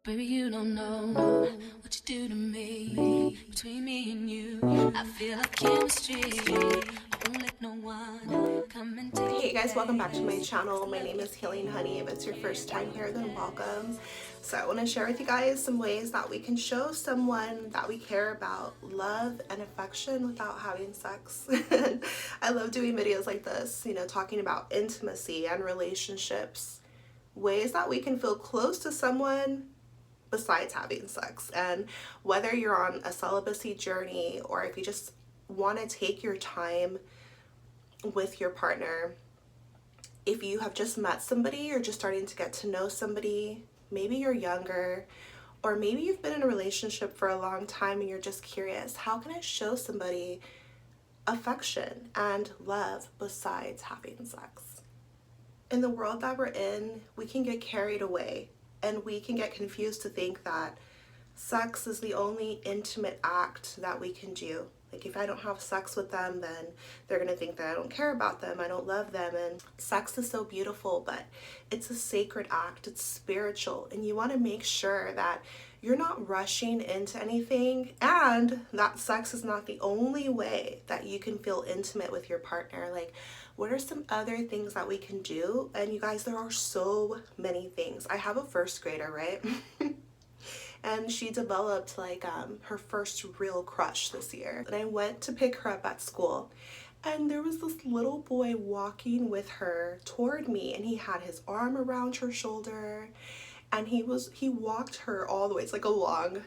Baby, you don't know what you do to me. Between me and you, I feel like chemistry. I won't let no one come and take. Hey guys, welcome back to my channel. My name is Healing Honey. If it's your first time here, then welcome. So I want to share with you guys some ways that we can show someone that we care about love and affection without having sex. I love doing videos like this, talking about intimacy and relationships, ways that we can feel close to someone besides having sex. And whether you're on a celibacy journey or if you just want to take your time with your partner, if you have just met somebody or just starting to get to know somebody, maybe you're younger, or maybe you've been in a relationship for a long time and you're just curious, how can I show somebody affection and love besides having sex? In the world that we're in, we can get carried away and we can get confused to think that sex is the only intimate act that we can do. Like, if I don't have sex with them, then they're going to think that I don't care about them, I don't love them. And sex is so beautiful, but it's a sacred act, it's spiritual, and you want to make sure that you're not rushing into anything and that sex is not the only way that you can feel intimate with your partner. Like, what are some other things that we can do? And you guys, there are so many things. I have a first grader, right? And she developed her first real crush this year. And I went to pick her up at school, and there was this little boy walking with her toward me, and he had his arm around her shoulder, and he walked her all the way. It's like a long,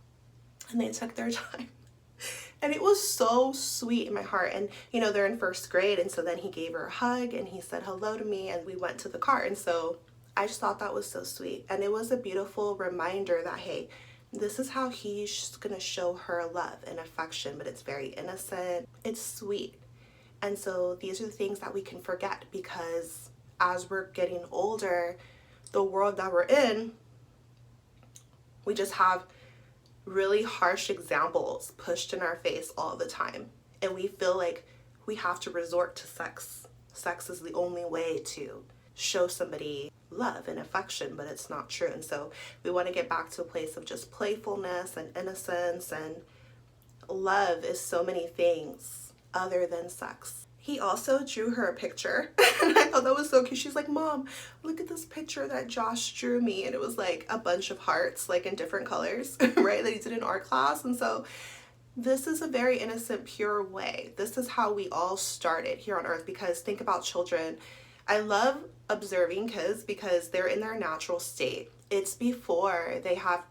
and they took their time. And it was so sweet in my heart. And they're in first grade, and so then he gave her a hug and he said hello to me, and we went to the car. And so I just thought that was so sweet. And it was a beautiful reminder that, hey, this is how he's gonna show her love and affection, but it's very innocent, it's sweet. And so these are the things that we can forget, because as we're getting older, the world that we're in, we just have really harsh examples pushed in our face all the time. And we feel like we have to resort to sex. Sex is the only way to show somebody love and affection, but it's not true. And so we want to get back to a place of just playfulness and innocence, and love is so many things other than sex. He also drew her a picture and I thought that was so cute. She's like, Mom, look at this picture that Josh drew me. And it was like a bunch of hearts, like in different colors, right, that he did in art class. And so this is a very innocent, pure way. This is how we all started here on earth. Because think about children. I love observing kids because they're in their natural state. It's before they have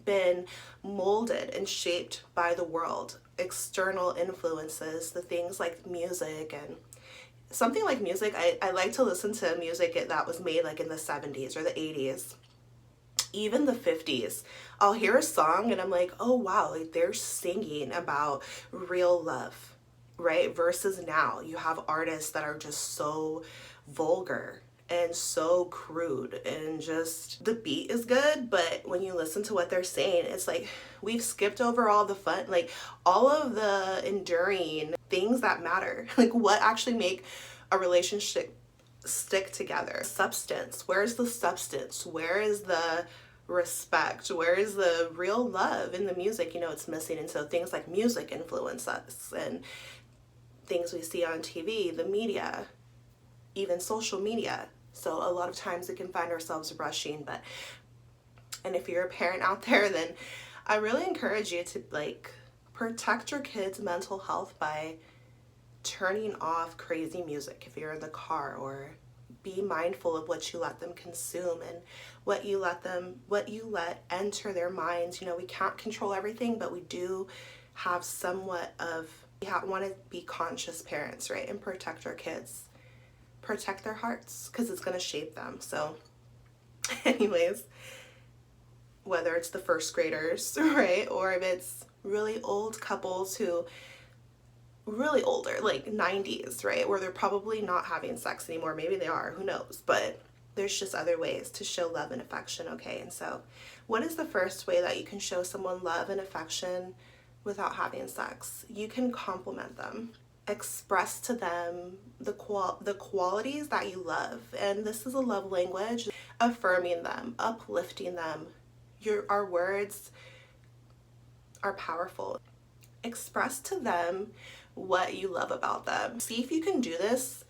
been molded and shaped by the world, external influences, the things like music. And something like music, I like to listen to music that was made like in the 70s or the 80s, even the 50s. I'll hear a song and I'm like, oh wow, like they're singing about real love, right? Versus now you have artists that are just so vulgar and so crude, and just the beat is good, but when you listen to what they're saying, it's like we've skipped over all the fun, like all of the enduring things that matter, like what actually make a relationship stick together. Substance, where's the substance? Where is the respect? Where is the real love in the music? It's missing. And so things like music influence us, and things we see on TV, the media, even social media. So a lot of times we can find ourselves rushing. And if you're a parent out there, then I really encourage you to protect your kids' mental health by turning off crazy music if you're in the car, or be mindful of what you let them consume and what you let enter their minds. We can't control everything, but we do have somewhat of, want to be conscious parents, right? And protect our kids. Protect their hearts, because it's going to shape them. So anyways, whether it's the first graders, right, or if it's really old couples who really older, like 90s, right, where they're probably not having sex anymore, maybe they are, who knows, but there's just other ways to show love and affection. Okay, and so what is the first way that you can show someone love and affection without having sex? You can compliment them. Express to them the qualities that you love. And this is a love language. Affirming them, uplifting them, Our words are powerful. Express to them what you love about them. See if you can do this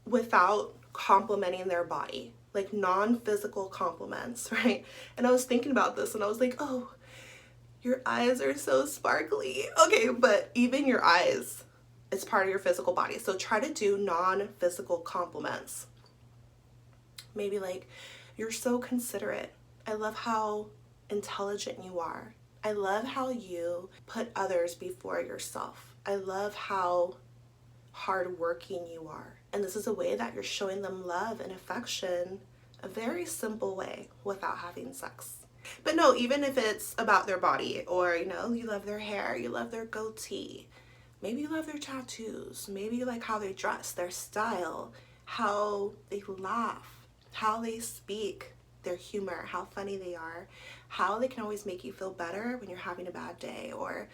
without complimenting their body, like non-physical compliments, right? And I was thinking about this and I was like, oh, your eyes are so sparkly. Okay, but even your eyes, it's part of your physical body. So try to do non-physical compliments. Maybe like, you're so considerate. I love how intelligent you are. I love how you put others before yourself. I love how hardworking you are. And this is a way that you're showing them love and affection, a very simple way without having sex. But no, even if it's about their body, or you love their hair, you love their goatee, maybe you love their tattoos, maybe you like how they dress, their style, how they laugh, how they speak, their humor, how funny they are, how they can always make you feel better when you're having a bad day, or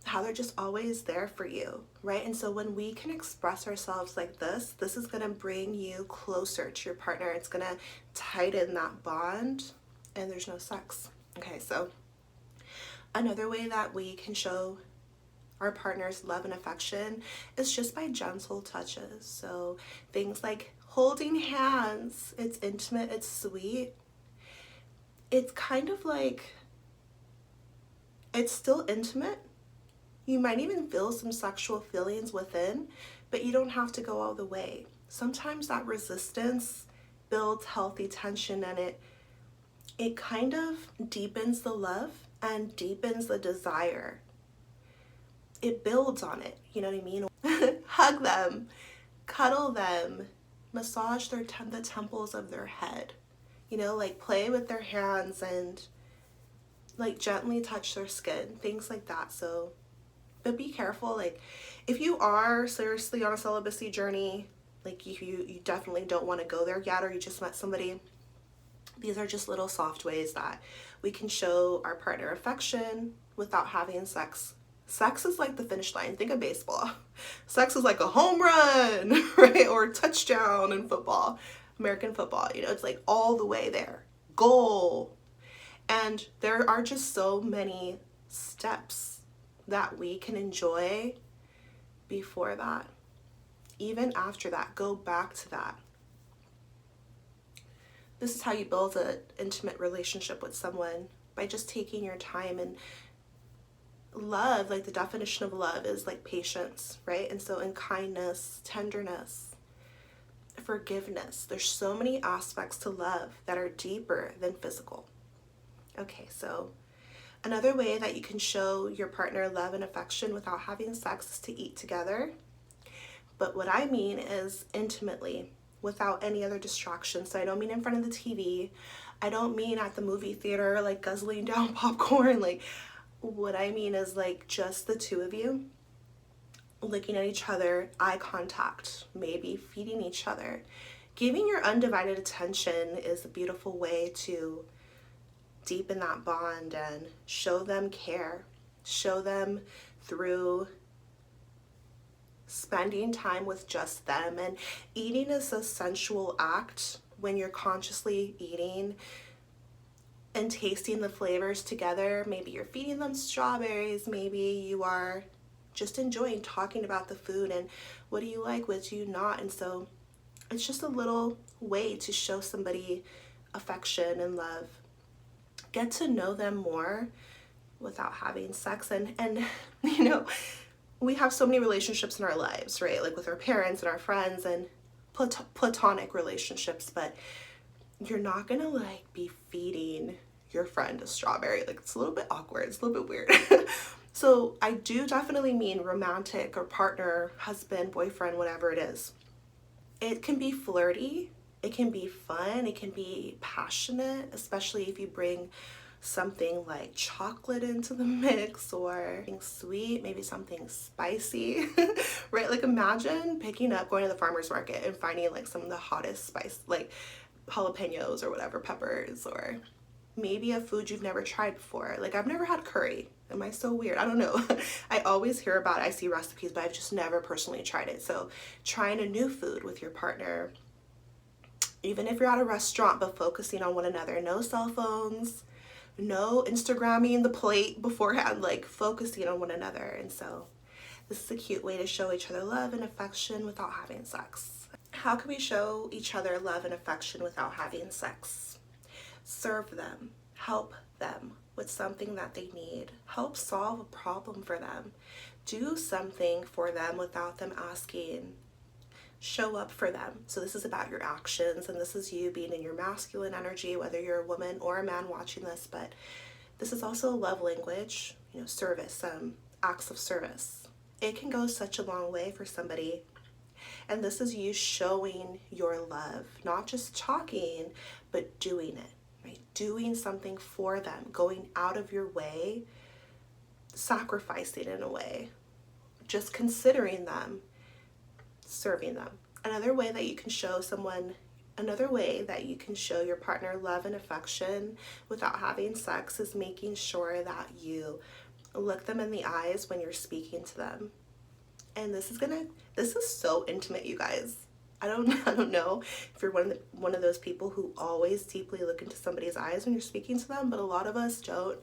how they're just always there for you, right? And so when we can express ourselves like this is going to bring you closer to your partner. It's going to tighten that bond, and there's no sex. Okay, so another way that we can show our partner's love and affection is just by gentle touches. So things like holding hands. It's intimate, it's sweet. It's kind of like, it's still intimate. You might even feel some sexual feelings within, but you don't have to go all the way. Sometimes that resistance builds healthy tension, and it kind of deepens the love and deepens the desire. It builds on it, you know what I mean? Hug them, cuddle them, massage the temples of their head, like play with their hands and like gently touch their skin, things like that. So, but be careful, like if you are seriously on a celibacy journey, like you definitely don't want to go there yet, or you just met somebody, these are just little soft ways that we can show our partner affection without having sex. Sex is like the finish line. Think of baseball. Sex is like a home run, right? Or a touchdown in football, American football. It's like all the way there. Goal. And there are just so many steps that we can enjoy before that. Even after that, go back to that. This is how you build an intimate relationship with someone, by just taking your time. And love, like the definition of love is like patience, right? And so in kindness, tenderness, forgiveness, there's so many aspects to love that are deeper than physical. Okay, so another way that you can show your partner love and affection without having sex is to eat together. But what I mean is intimately, without any other distractions. So I don't mean in front of the TV. I don't mean at the movie theater, like guzzling down popcorn. Like, what I mean is like just the two of you looking at each other, eye contact, maybe feeding each other. Giving your undivided attention is a beautiful way to deepen that bond and show them care. Show them through spending time with just them. And eating is a sensual act when you're consciously eating and tasting the flavors together. Maybe you're feeding them strawberries, maybe you are just enjoying talking about the food and what do you like, what do you not. And so it's just a little way to show somebody affection and love. Get to know them more without having sex. And we have so many relationships in our lives, right? Like with our parents and our friends and platonic relationships, but you're not gonna like be feeding your friend a strawberry. Like, it's a little bit awkward, it's a little bit weird. So I do definitely mean romantic or partner, husband, boyfriend, whatever it is. It can be flirty, it can be fun, it can be passionate, especially if you bring something like chocolate into the mix, or something sweet, maybe something spicy, right? Like imagine going to the farmer's market and finding like some of the hottest spice, like jalapenos or whatever, peppers, or maybe a food you've never tried before. Like, I've never had curry. Am I so weird? I don't know. I always hear about it, I see recipes, but I've just never personally tried it. So trying a new food with your partner, even if you're at a restaurant, but focusing on one another. No cell phones, no Instagramming the plate beforehand, like focusing on one another. And so this is a cute way to show each other love and affection without having sex. How can we show each other love and affection without having sex? Serve them, help them with something that they need, help solve a problem for them, do something for them without them asking. Show up for them. So this is about your actions, and this is you being in your masculine energy, whether you're a woman or a man watching this. But this is also a love language, service, acts of service. It can go such a long way for somebody. And this is you showing your love, not just talking, but doing it, right? Doing something for them, going out of your way, sacrificing in a way, just considering them, serving them. Another way that you can show your partner love and affection without having sex is making sure that you look them in the eyes when you're speaking to them. And this is so intimate, you guys. I don't know if you're one of those people who always deeply look into somebody's eyes when you're speaking to them, but a lot of us don't.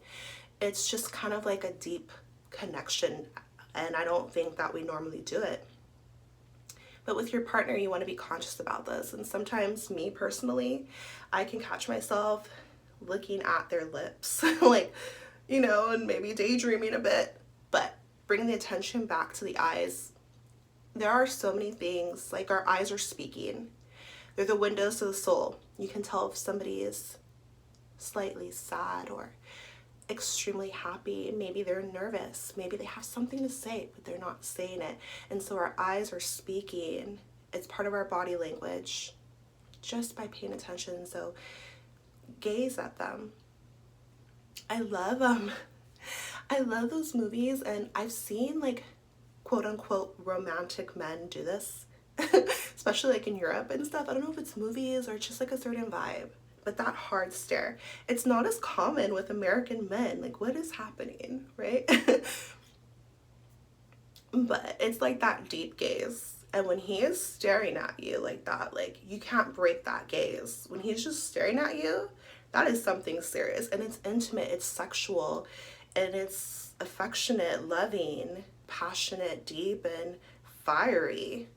It's just kind of like a deep connection, and I don't think that we normally do it. But with your partner, you want to be conscious about this. And sometimes, me personally, I can catch myself looking at their lips, and maybe daydreaming a bit, but bring the attention back to the eyes. There are so many things, like our eyes are speaking. They're the windows to the soul. You can tell if somebody is slightly sad or extremely happy. Maybe they're nervous. Maybe they have something to say, but they're not saying it. And so our eyes are speaking. It's part of our body language just by paying attention. So gaze at them. I love those movies, and I've seen quote unquote romantic men do this, especially in Europe and stuff. I don't know if it's movies or just a certain vibe. But that hard stare, it's not as common with American men. What is happening, right? But it's that deep gaze. And when he is staring at you like that, you can't break that gaze. When he's just staring at you, that is something serious. And it's intimate, it's sexual, and it's affectionate, loving, passionate, deep, and fiery,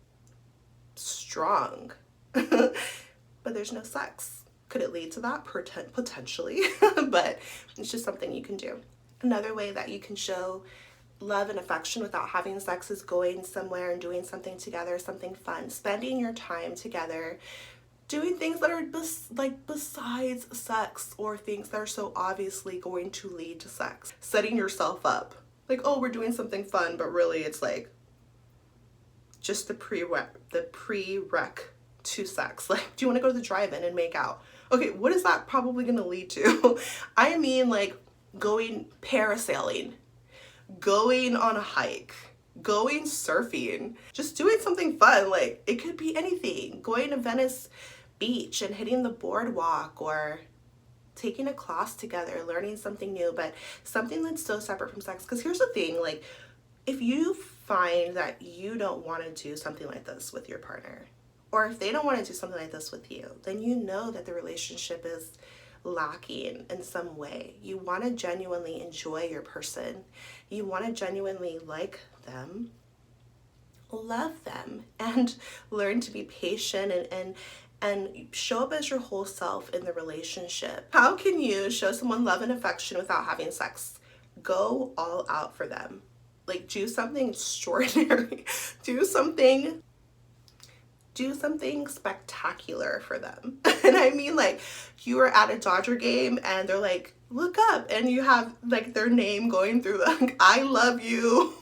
strong. But there's no sex. Could it lead to that? Potentially, but it's just something you can do. Another way that you can show love and affection without having sex is going somewhere and doing something together, something fun, spending your time together, doing things that are besides sex, or things that are so obviously going to lead to sex. Setting yourself up. Oh, we're doing something fun, but really it's just the prereq to sex. Do you want to go to the drive-in and make out? Okay, what is that probably going to lead to? I mean, going parasailing, going on a hike, going surfing, just doing something fun. It could be anything. Going to Venice Beach and hitting the boardwalk, or taking a class together, learning something new, but something that's so separate from sex. Because here's the thing, if you find that you don't want to do something like this with your partner, or if they don't want to do something like this with you, then you know that the relationship is lacking in some way. You want to genuinely enjoy your person. You want to genuinely like them, love them, and learn to be patient and show up as your whole self in the relationship. How can you show someone love and affection without having sex? Go all out for them. Do something extraordinary. Do something spectacular for them. And I mean, you are at a Dodger game and they're look up, and you have their name going through I love you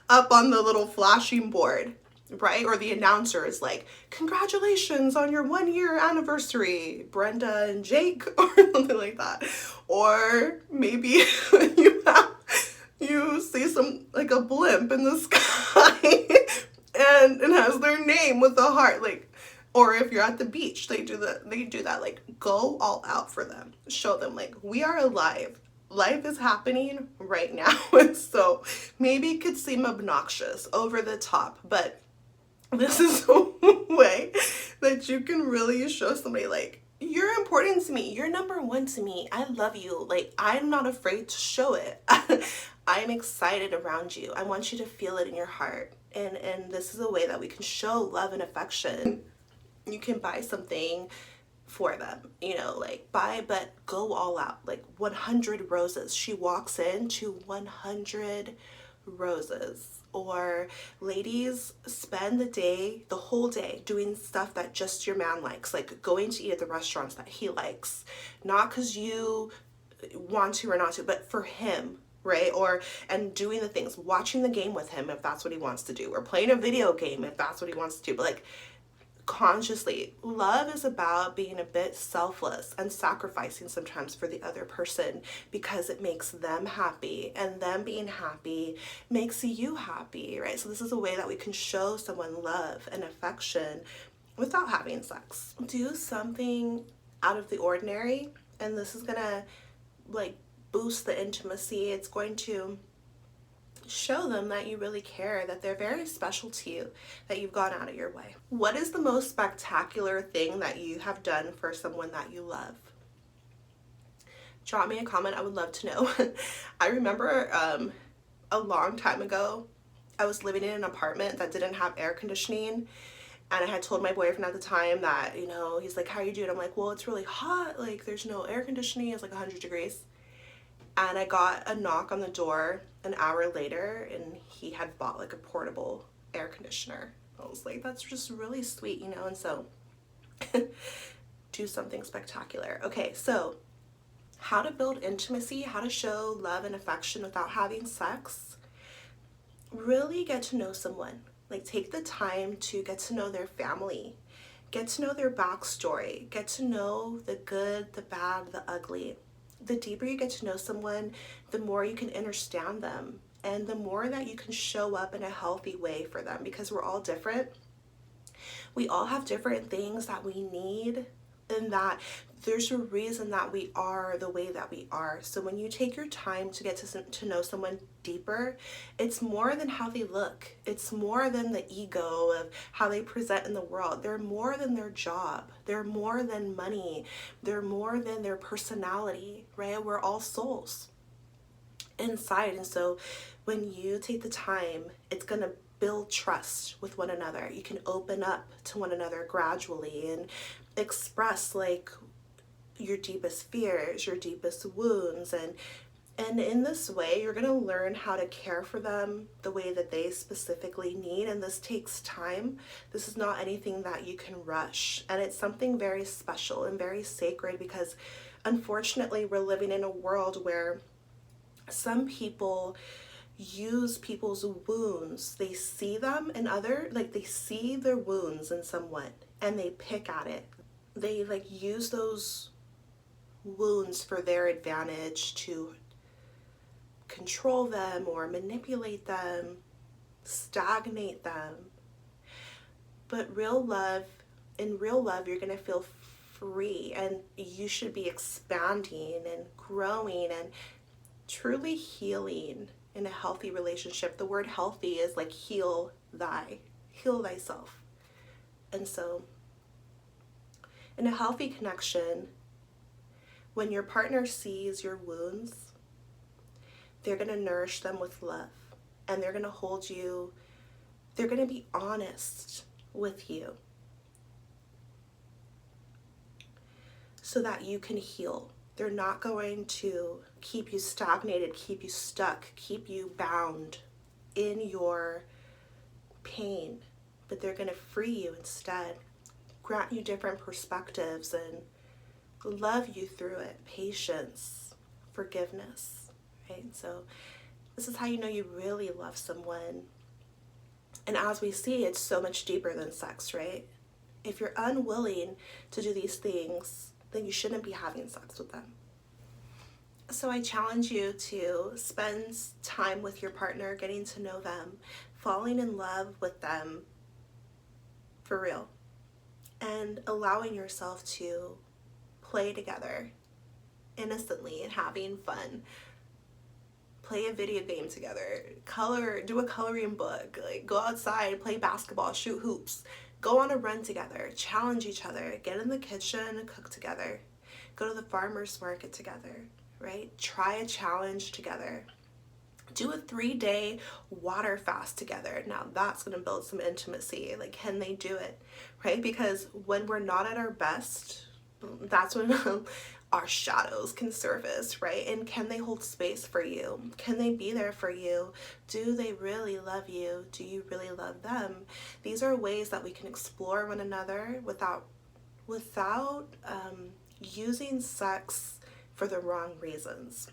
up on the little flashing board, right? Or the announcer is congratulations on your 1-year anniversary, Brenda and Jake, or something like that. Or maybe you see some a blimp in the sky and it has their name with a heart, or if you're at the beach, they do that. Go all out for them. Show them we are alive. Life is happening right now. And so maybe it could seem obnoxious, over the top, but this is a way that you can really show somebody You're important to me. You're number one to me. I love you. Like, I'm not afraid to show it. I'm excited around you. I want you to feel it in your heart. And this is a way that we can show love and affection. You can buy something for them, like buy, but go all out, like 100 roses. She walks into 100 roses. Or ladies, spend the whole day doing stuff that just your man likes, like going to eat at the restaurants that he likes, not because you want to or not to, but for him, right? And doing the things, watching the game with him if that's what he wants to do, or playing a video game if that's what he wants to do. But like, consciously, love is about being a bit selfless and sacrificing sometimes for the other person, because it makes them happy, and them being happy makes you happy, right? So this is a way that we can show someone love and affection without having sex. Do something out of the ordinary, and this is gonna like boost the intimacy. It's going to show them that you really care, that they're very special to you, that you've gone out of your way. What is the most spectacular thing that you have done for someone that you love? Drop me a comment. I would love to know. I remember a long time ago, I was living in an apartment that didn't have air conditioning. And I had told my boyfriend at the time that, he's like, how are you doing? I'm like, well, it's really hot. Like, there's no air conditioning. It's like 100 degrees. And I got a knock on the door an hour later, and he had bought like a portable air conditioner. I was like, that's just really sweet, and so do something spectacular. Okay, so how to build intimacy, how to show love and affection without having sex. Really get to know someone. Like, take the time to get to know their family, get to know their backstory, get to know the good, the bad, the ugly. The deeper you get to know someone, the more you can understand them, and the more that you can show up in a healthy way for them, because we're all different. We all have different things that we need, and that there's a reason that we are the way that we are. So when you take your time to get to know someone deeper, it's more than how they look. It's more than the ego of how they present in the world. They're more than their job. They're more than money. They're more than their personality, right? We're all souls inside. And so when you take the time, it's going to build trust with one another. You can open up to one another gradually and express like your deepest fears, your deepest wounds, and in this way you're going to learn how to care for them the way that they specifically need. And this takes time. This is not anything that you can rush, and it's something very special and very sacred, because unfortunately we're living in a world where some people use people's wounds. They see them in they see their wounds in someone and they pick at it. They like use those wounds for their advantage to control them or manipulate them, stagnate them. But in real love, you're going to feel free, and you should be expanding and growing and truly healing in a healthy relationship. The word healthy is like heal thyself. And so in a healthy connection, when your partner sees your wounds, they're going to nourish them with love, and they're going to hold you. They're going to be honest with you so that you can heal. They're not going to keep you stagnated, keep you stuck, keep you bound in your pain, but they're going to free you instead, grant you different perspectives, and love you through it. Patience, forgiveness, right? So this is how you know you really love someone. And as we see, it's so much deeper than sex, right? If you're unwilling to do these things, then you shouldn't be having sex with them. So I challenge you to spend time with your partner, getting to know them, falling in love with them for real, and allowing yourself to play together innocently and having fun. Play a video game together, do a coloring book, like go outside, play basketball, shoot hoops, Go on a run together, challenge each other, get in the kitchen, cook together, go to the farmer's market together, right? Try a challenge together. Do a 3-day water fast together. Now that's going to build some intimacy. Like, can they do it, right? Because when we're not at our best, that's when our shadows can surface, right? And can they hold space for you? Can they be there for you? Do they really love you? Do you really love them? These are ways that we can explore one another without using sex for the wrong reasons.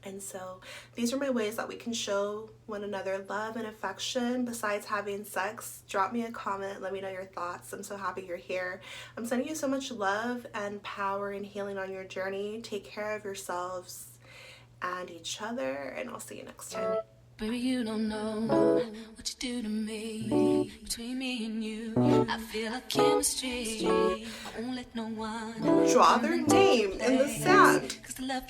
And so these are my ways that we can show one another love and affection besides having sex. Drop me a comment. Let me know your thoughts. I'm so happy you're here. I'm sending you so much love and power and healing on your journey. Take care of yourselves and each other, and I'll see you next time. Baby, you don't know what you do to me. Between me and you, I feel a chemistry. I won't let no one Draw their name in the sand.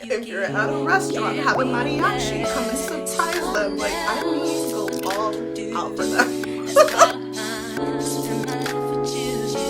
If you're at a restaurant, have a mariachi, come and surprise them. Like, I mean, go all out for them.